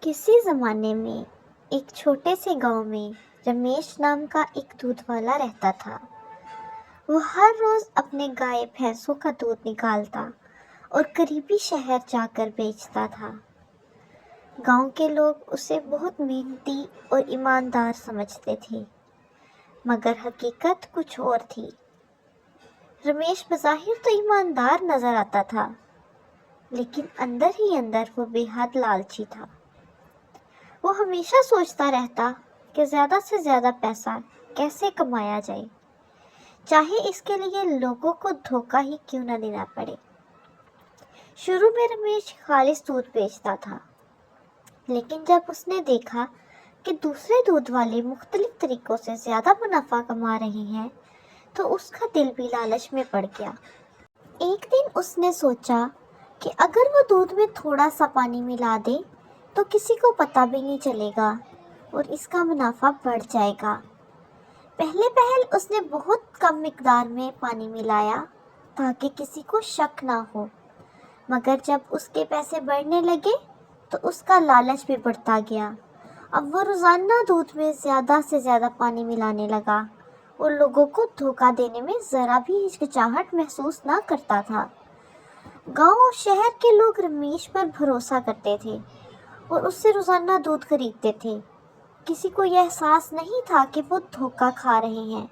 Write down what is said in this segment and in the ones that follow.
کسی زمانے میں ایک چھوٹے سے گاؤں میں رمیش نام کا ایک دودھ والا رہتا تھا۔ وہ ہر روز اپنے گائے بھینسوں کا دودھ نکالتا اور قریبی شہر جا کر بیچتا تھا۔ گاؤں کے لوگ اسے بہت محنتی اور ایماندار سمجھتے تھے، مگر حقیقت کچھ اور تھی۔ رمیش بظاہر تو ایماندار نظر آتا تھا، لیکن اندر ہی اندر وہ بے حد لالچی تھا۔ وہ ہمیشہ سوچتا رہتا کہ زیادہ سے زیادہ پیسہ کیسے کمایا جائے، چاہے اس کے لیے لوگوں کو دھوکہ ہی کیوں نہ دینا پڑے۔ شروع میں رمیش خالص دودھ بیچتا تھا، لیکن جب اس نے دیکھا کہ دوسرے دودھ والے مختلف طریقوں سے زیادہ منافع کما رہے ہیں تو اس کا دل بھی لالچ میں پڑ گیا۔ ایک دن اس نے سوچا کہ اگر وہ دودھ میں تھوڑا سا پانی ملا دے تو کسی کو پتہ بھی نہیں چلے گا اور اس کا منافع بڑھ جائے گا۔ پہل اس نے بہت کم مقدار میں پانی ملایا تاکہ کسی کو شک نہ ہو، مگر جب اس کے پیسے بڑھنے لگے تو اس کا لالچ بھی بڑھتا گیا۔ اب وہ روزانہ دودھ میں زیادہ سے زیادہ پانی ملانے لگا اور لوگوں کو دھوکہ دینے میں ذرا بھی ہچکچاہٹ محسوس نہ کرتا تھا۔ گاؤں اور شہر کے لوگ رمیش پر بھروسہ کرتے تھے اور اس سے روزانہ دودھ خریدتے تھے۔ کسی کو یہ احساس نہیں تھا کہ وہ دھوکہ کھا رہے ہیں۔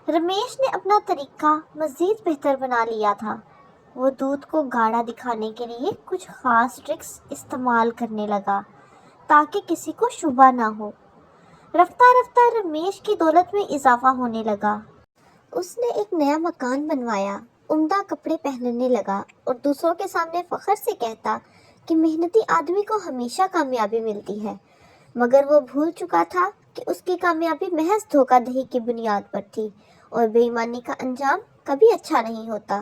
رمیش نے اپنا طریقہ مزید بہتر بنا لیا تھا۔ وہ دودھ کو گاڑھا دکھانے کے لیے کچھ خاص ٹرکس استعمال کرنے لگا تاکہ کسی کو شبہ نہ ہو۔ رفتہ رفتہ رمیش کی دولت میں اضافہ ہونے لگا۔ اس نے ایک نیا مکان بنوایا، عمدہ کپڑے پہننے لگا اور دوسروں کے سامنے فخر سے کہتا کہ محنتی آدمی کو ہمیشہ کامیابی ملتی ہے، مگر وہ بھول چکا تھا کہ اس کی کامیابی محض دھوکہ دہی کی بنیاد پر تھی اور بے ایمانی کا انجام کبھی اچھا نہیں ہوتا۔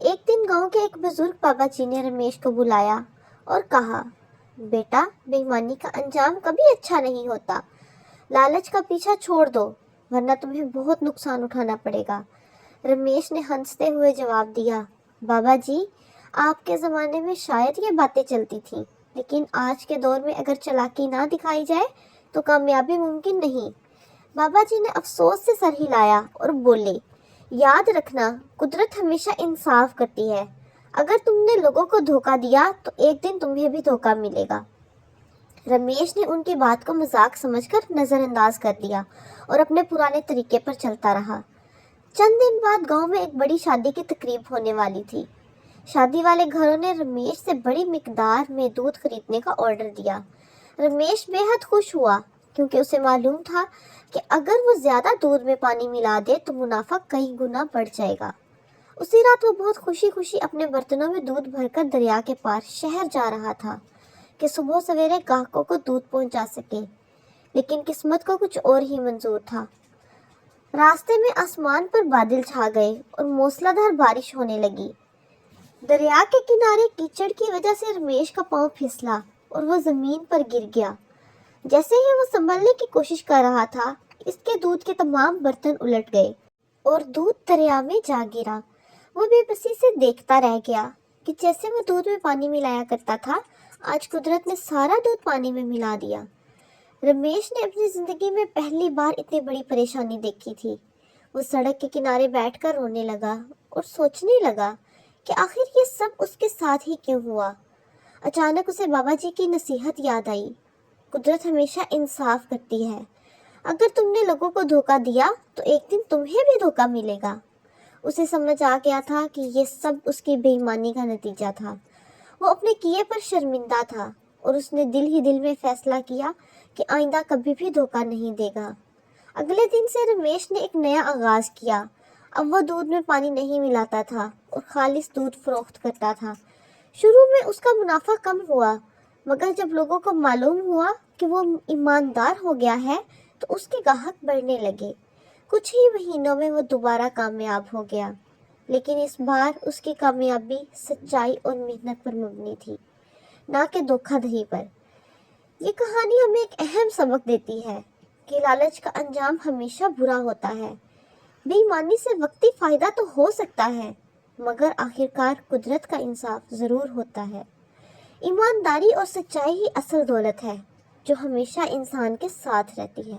ایک دن گاؤں کے ایک بزرگ بابا جی نے رمیش کو بلایا اور کہا، بیٹا، بے ایمانی کا انجام کبھی اچھا نہیں ہوتا۔ لالچ کا پیچھا چھوڑ دو ورنہ تمہیں بہت نقصان اٹھانا پڑے گا۔ رمیش نے ہنستے ہوئے جواب دیا، بابا جی، آپ کے زمانے میں شاید یہ باتیں چلتی تھیں، لیکن آج کے دور میں اگر چالاکی نہ دکھائی جائے تو کامیابی ممکن نہیں۔ بابا جی نے افسوس سے سر ہلایا اور بولے، یاد رکھنا، قدرت ہمیشہ انصاف کرتی ہے۔ اگر تم نے لوگوں کو دھوکہ دیا تو ایک دن تمہیں بھی دھوکہ ملے گا۔ رمیش نے ان کی بات کو مذاق سمجھ کر نظر انداز کر دیا اور اپنے پرانے طریقے پر چلتا رہا۔ چند دن بعد گاؤں میں ایک بڑی شادی کی تقریب ہونے والی تھی۔ شادی والے گھروں نے رمیش سے بڑی مقدار میں دودھ خریدنے کا آرڈر دیا۔ رمیش بے حد خوش ہوا کیونکہ اسے معلوم تھا کہ اگر وہ زیادہ دودھ میں پانی ملا دے تو منافع کئی گنا بڑھ جائے گا۔ اسی رات وہ بہت خوشی اپنے برتنوں میں دودھ بھر کر دریا کے پار شہر جا رہا تھا کہ صبح سویرے گاہکوں کو دودھ پہنچا سکے، لیکن قسمت کو کچھ اور ہی منظور تھا۔ راستے میں آسمان پر بادل چھا گئے اور موسلا دھار بارش ہونے لگی۔ دریا کے کنارے کیچڑ کی وجہ سے رمیش کا پاؤں پھسلا اور وہ زمین پر گر گیا۔ جیسے ہی وہ سنبھلنے کی کوشش کر رہا تھا، اس کے دودھ کے تمام برتن الٹ گئے اور دودھ دریا میں جا گرا۔ وہ بے بسی سے دیکھتا رہ گیا کہ جیسے وہ دودھ میں پانی ملایا کرتا تھا، آج قدرت نے سارا دودھ پانی میں ملا دیا۔ رمیش نے اپنی زندگی میں پہلی بار اتنی بڑی پریشانی دیکھی تھی۔ وہ سڑک کے کنارے بیٹھ کر رونے لگا اور سوچنے لگا کہ آخر یہ سب اس کے ساتھ ہی کیوں ہوا۔ اچانک اسے بابا جی کی نصیحت یاد آئی، قدرت ہمیشہ انصاف کرتی ہے۔ اگر تم نے لوگوں کو دھوکہ دیا تو ایک دن تمہیں بھی دھوکہ ملے گا۔ اسے سمجھ آ گیا تھا کہ یہ سب اس کی بے ایمانی کا نتیجہ تھا۔ وہ اپنے کیے پر شرمندہ تھا اور اس نے دل ہی دل میں فیصلہ کیا کہ آئندہ کبھی بھی دھوکہ نہیں دے گا۔ اگلے دن سے رمیش نے ایک نیا آغاز کیا۔ اب وہ دودھ میں پانی نہیں ملاتا تھا اور خالص دودھ فروخت کرتا تھا۔ شروع میں اس کا منافع کم ہوا، مگر جب لوگوں کو معلوم ہوا کہ وہ ایماندار ہو گیا ہے تو اس کے گاہک بڑھنے لگے۔ کچھ ہی مہینوں میں وہ دوبارہ کامیاب ہو گیا، لیکن اس بار اس کی کامیابی سچائی اور محنت پر مبنی تھی، نہ کہ دھوکہ دہی پر۔ یہ کہانی ہمیں ایک اہم سبق دیتی ہے کہ لالچ کا انجام ہمیشہ برا ہوتا ہے۔ بے ایمانی سے وقتی فائدہ تو ہو سکتا ہے، مگر آخرکار قدرت کا انصاف ضرور ہوتا ہے۔ ایمانداری اور سچائی ہی اصل دولت ہے جو ہمیشہ انسان کے ساتھ رہتی ہے۔